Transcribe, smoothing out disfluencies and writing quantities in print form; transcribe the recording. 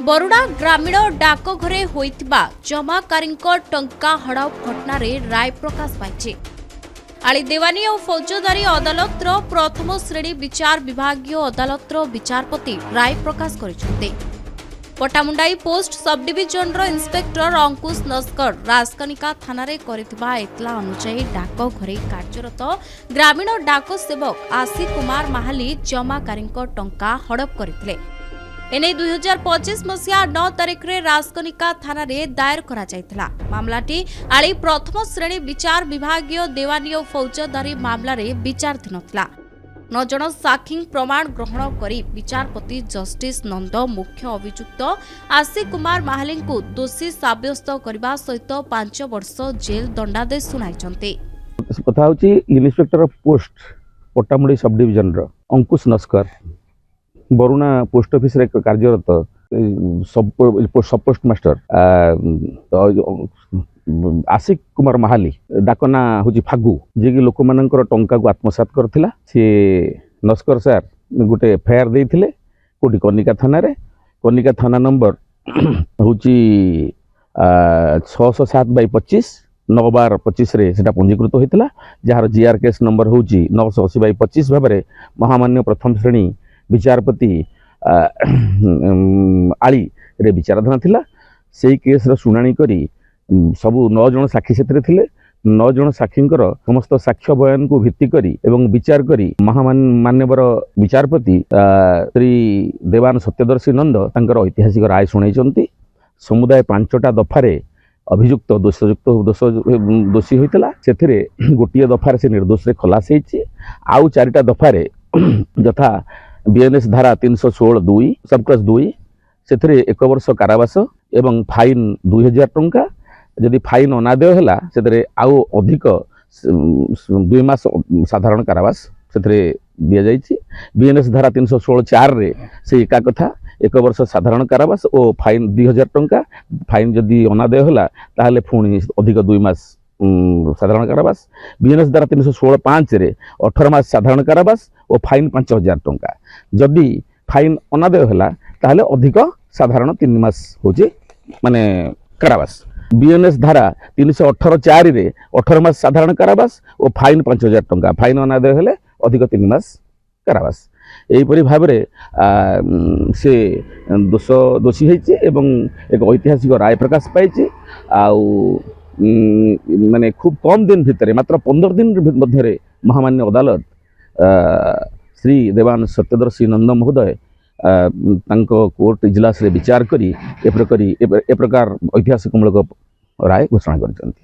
बरुड़ा ग्रामीण डाकघरे होइतिबा जमाकारींको टंका हड़प घटना रे राय प्रकाश पाइछि। आली देवानी और फौजदारी अदालतर प्रथम श्रेणी विचार विभागीय अदालतर विचारपति राय प्रकाश करिसेंते। Pattamundai post sub division inspector अंकुश नस्कर राजकनिका थाना रे करितिबा एतला अनुसार डाकघरे कार्यरत ग्रामीण डाक सेवक आशिक कुमार महाली जमाकारींको टंका हड़प करथिले। एने 2025 मसीहा 9 तारिख रे राजकनिका थाना रे दायर करा जायतला। मामलाटी आली प्रथम श्रेणी विचार विभागीय देवानी और फौजदारी मामला रे विचाराधीन थिला। 9 जन साक्षी प्रमाण ग्रहण करी विचारपति जस्टिस नंद मुख्य अभियुक्त आशिक कुमार महाली को दोषी साब्यस्त करबा सहित 5 वर्ष जेल दंडादेश सुनाइछन्ते। कथा होची inspector of post Pattamundi sub division रो अंकुश नस्कर बरुणा पोस्ट ऑफिस रे कार्यरत sub post master Ashik Kumar Mahali डाकना होची फागु जे कि लोक मानकर टंका को आत्मसात करथिला। से नस्कर सर गोटे एफआईआर देथिले कोटी कनिका थाना नंबर होची 607/25 9/12/25 रे सेटा पंजीकृत होइतला, जार जीआर केस नंबर होची 980/25 भाबरे महामान्य प्रथम श्रेणी विचारपति आली रे विचाराधीन थिला। सेही केस रो सुनानी करी सबु 9 जन साक्षी सेतरे थिले। 9 जन साक्षींकर समस्त साक्ष्य बयान को भित्ति करी एवं विचार करी मान्यवर विचारपति श्री देवान सत्यदर्शी नंद तांकर ऐतिहासिक राय सुनाइछन्ति। समुदाय 5टा दफारे अभियुक्त दोषी होइतला। सेथिरे गोटिए दफारे से निर्दोष रे खलास हेछि। आउ 4टा दफारे यथा बीएनएस धारा 316(2) सबक्लास 2 से 1 वर्ष कारावास एवं फाइन 2000 टंका। जदि फाइन अनादेय है से आउ अधिक 2 मास साधारण कारावास से दि जाइए। बीएनएस धारा 316(4) रे से एका कथा 1 वर्ष साधारण कारावास और फाइन 2000 टंका। फाइन जदि अनादेय है ताहले पुणी अधिक 2 मास साधारण कारावास। बीएनएस धारा 316(5) रे 18 मास साधारण कारावास और फाइन 5000 टंका। जदि फाइन अनादेय है ताहले अधिक साधारण 3 मास होचे माने कारावास। बीएनएस धारा 318(4) रे 18 मास साधारण कारावास और फाइन 5000 टंका। फाइन अनादेय है अधिक 3 मास कारावास। एहीपरि भाव से दोषी होइचे एवं एक ऐतिहासिक राय प्रकाश पाइचे। आउ माने खूब कम दिन भितर मात्र 15 दिन मध्य महामान्य अदालत श्री देवान सत्यदर्शी नंद महोदय तांको कोर्ट इजलास रे विचार करी ए प्रकार ऐतिहासिक मूलक राय घोषणा करछन्ति।